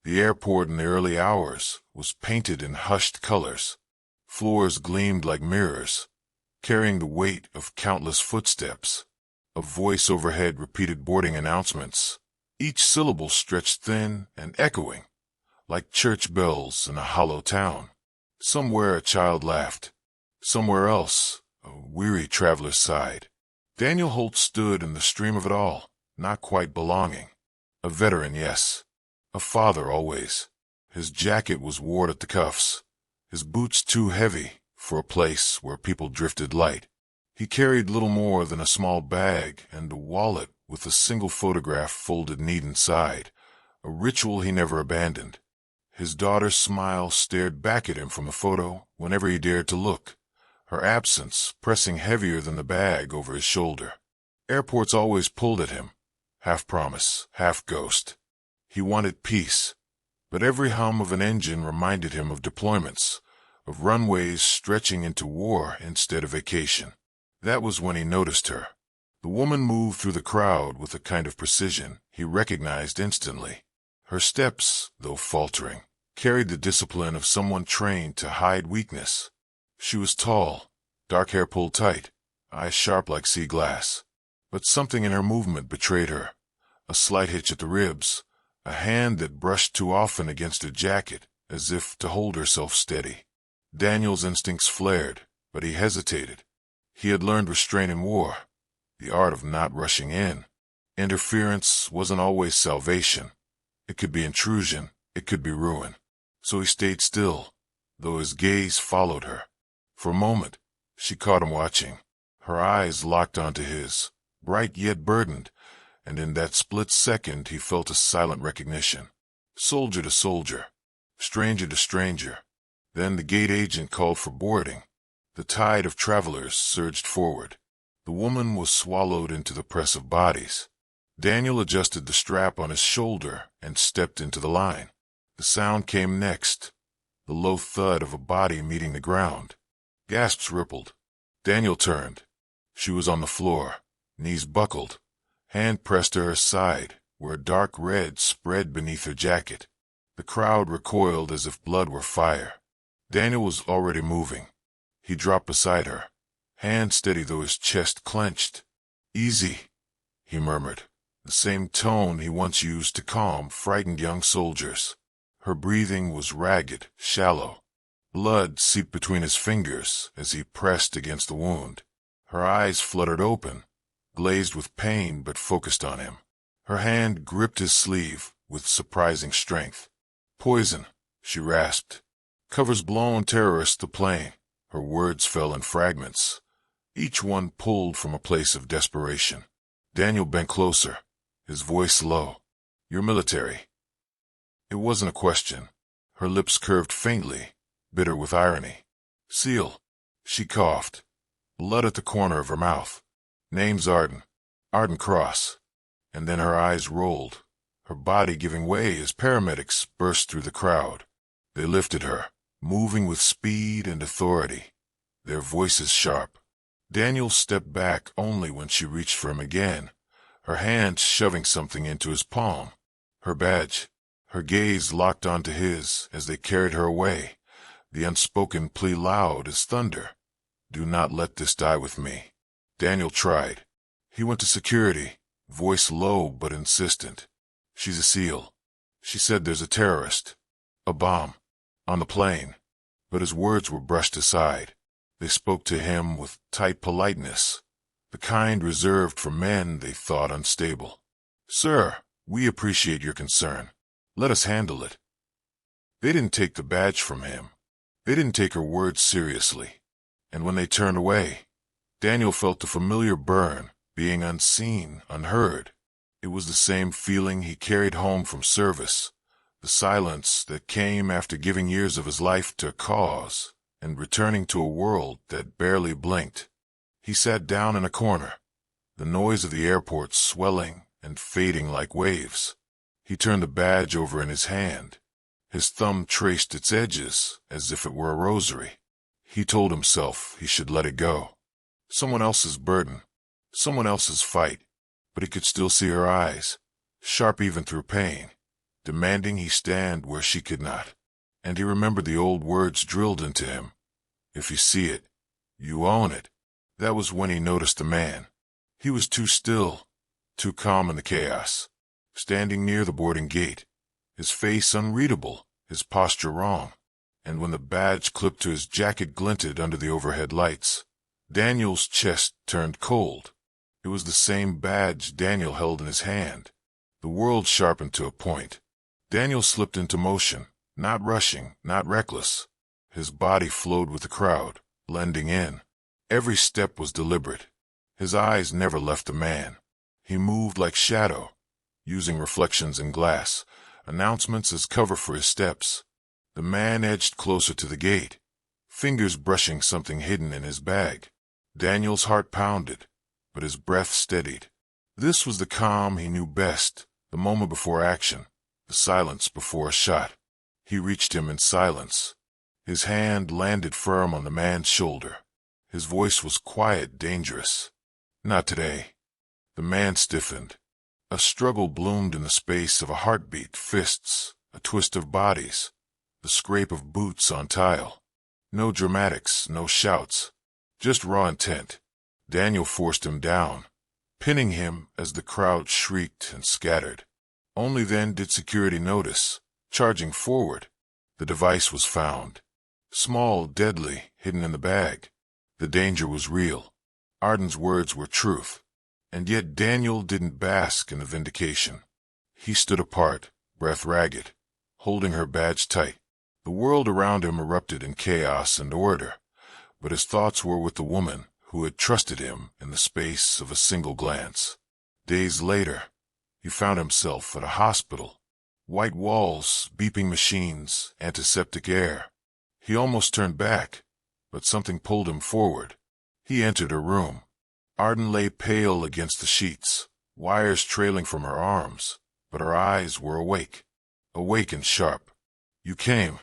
The airport in the early hours was painted in hushed colors. Floors gleamed like mirrors, carrying the weight of countless footsteps. A voice overhead repeated boarding announcements, each syllable stretched thin and echoing, like church bells in a hollow town. Somewhere a child laughed. Somewhere else, a weary traveler sighed. Daniel Holt stood in the stream of it all, not quite belonging. A veteran, yes. A father always. His jacket was worn at the cuffs, his boots too heavy for a place where people drifted light. He carried little more than a small bag and a wallet with a single photograph folded neat inside, a ritual he never abandoned. His daughter's smile stared back at him from the photo whenever he dared to look, her absence pressing heavier than the bag over his shoulder. Airports always pulled at him, half promise, half ghost. He wanted peace, but every hum of an engine reminded him of deployments, of runways stretching into war instead of vacation. That was when he noticed her. The woman moved through the crowd with a kind of precision he recognized instantly. Her steps, though faltering, carried the discipline of someone trained to hide weakness. She was tall, dark hair pulled tight, eyes sharp like sea glass. But something in her movement betrayed her. A slight hitch at the ribs, a hand that brushed too often against a jacket, as if to hold herself steady. Daniel's instincts flared, but he hesitated. He had learned restraint in war, the art of not rushing in. Interference wasn't always salvation. It could be intrusion, it could be ruin. So he stayed still, though his gaze followed her. For a moment, she caught him watching. Her eyes locked onto his, bright yet burdened, and in that split second he felt a silent recognition. Soldier to soldier, stranger to stranger. Then the gate agent called for boarding. The tide of travelers surged forward. The woman was swallowed into the press of bodies. Daniel adjusted the strap on his shoulder and stepped into the line. The sound came next, the low thud of a body meeting the ground. Gasps rippled. Daniel turned. She was on the floor, knees buckled, hand pressed to her side, where a dark red spread beneath her jacket. The crowd recoiled as if blood were fire. Daniel was already moving. He dropped beside her, hand steady though his chest clenched. "Easy," he murmured, the same tone he once used to calm frightened young soldiers. Her breathing was ragged, shallow. Blood seeped between his fingers as he pressed against the wound. Her eyes fluttered open, glazed with pain but focused on him. Her hand gripped his sleeve with surprising strength. "Poison," she rasped. "Covers blown terrorists the plane." Her words fell in fragments, each one pulled from a place of desperation. Daniel bent closer, his voice low. "You're military." It wasn't a question. Her lips curved faintly, bitter with irony. "SEAL." She coughed, blood at the corner of her mouth. "Name's Arden. Arden Cross." And then her eyes rolled, her body giving way as paramedics burst through the crowd. They lifted her, moving with speed and authority, their voices sharp. Daniel stepped back only when she reached for him again, her hand shoving something into his palm. Her badge. Her gaze locked onto his as they carried her away, the unspoken plea loud as thunder. "Do not let this die with me." Daniel tried. He went to security, voice low but insistent. "She's a SEAL. She said there's a terrorist. A bomb. On the plane." But his words were brushed aside. They spoke to him with tight politeness, the kind reserved for men they thought unstable. "Sir, we appreciate your concern. Let us handle it." They didn't take the badge from him. They didn't take her words seriously. And when they turned away, Daniel felt the familiar burn, being unseen, unheard. It was the same feeling he carried home from service, the silence that came after giving years of his life to a cause and returning to a world that barely blinked. He sat down in a corner, the noise of the airport swelling and fading like waves. He turned the badge over in his hand. His thumb traced its edges as if it were a rosary. He told himself he should let it go. Someone else's burden, someone else's fight, but he could still see her eyes, sharp even through pain, demanding he stand where she could not. And he remembered the old words drilled into him. If you see it, you own it. That was when he noticed the man. He was too still, too calm in the chaos, standing near the boarding gate, his face unreadable, his posture wrong. And when the badge clipped to his jacket glinted under the overhead lights, Daniel's chest turned cold. It was the same badge Daniel held in his hand. The world sharpened to a point. Daniel slipped into motion, not rushing, not reckless. His body flowed with the crowd, blending in. Every step was deliberate. His eyes never left the man. He moved like shadow, using reflections in glass, announcements as cover for his steps. The man edged closer to the gate, fingers brushing something hidden in his bag. Daniel's heart pounded, but his breath steadied. This was the calm he knew best, the moment before action, the silence before a shot. He reached him in silence. His hand landed firm on the man's shoulder. His voice was quiet, dangerous. Not today. The man stiffened. A struggle bloomed in the space of a heartbeat, fists, a twist of bodies, the scrape of boots on tile. No dramatics, no shouts, just raw intent. Daniel forced him down, pinning him as the crowd shrieked and scattered. Only then did security notice, charging forward. The device was found. Small, deadly, hidden in the bag. The danger was real. Arden's words were truth. And yet Daniel didn't bask in the vindication. He stood apart, breath ragged, holding her badge tight. The world around him erupted in chaos and order, but his thoughts were with the woman who had trusted him in the space of a single glance. Days later, he found himself at a hospital. White walls, beeping machines, antiseptic air. He almost turned back, but something pulled him forward. He entered her room. Arden lay pale against the sheets, wires trailing from her arms, but her eyes were awake, awake and sharp. "You came,"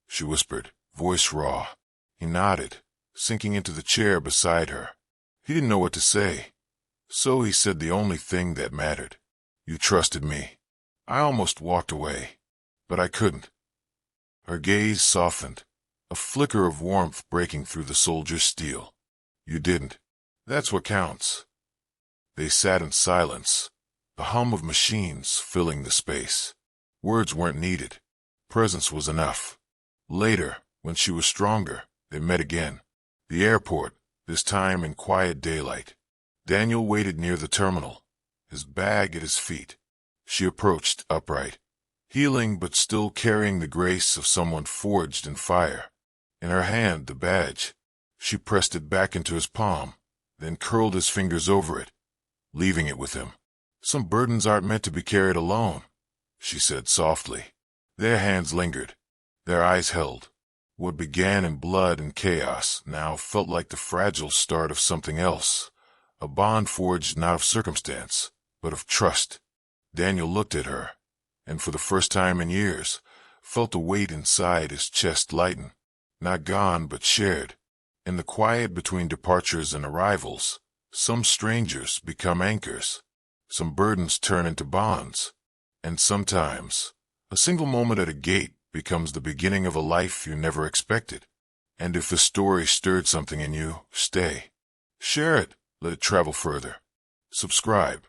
she whispered, voice raw. He nodded, sinking into the chair beside her. He didn't know what to say, so he said the only thing that mattered. "You trusted me. I almost walked away, but I couldn't." Her gaze softened, a flicker of warmth breaking through the soldier's steel. "You didn't. That's what counts." They sat in silence, the hum of machines filling the space. Words weren't needed. Presence was enough. Later, when she was stronger, they met again. The airport, this time in quiet daylight. Daniel waited near the terminal, his bag at his feet. She approached, upright, healing but still carrying the grace of someone forged in fire. In her hand, the badge. She pressed it back into his palm, then curled his fingers over it, leaving it with him. "Some burdens aren't meant to be carried alone," she said softly. Their hands lingered. Their eyes held. What began in blood and chaos now felt like the fragile start of something else, a bond forged not of circumstance, but of trust. Daniel looked at her, and for the first time in years, felt the weight inside his chest lighten. Not gone, but shared. In the quiet between departures and arrivals, some strangers become anchors. Some burdens turn into bonds. And sometimes, a single moment at a gate becomes the beginning of a life you never expected. And if a story stirred something in you, stay. Share it, let it travel further. Subscribe,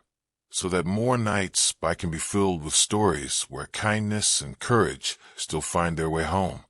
so that more nights can be filled with stories where kindness and courage still find their way home.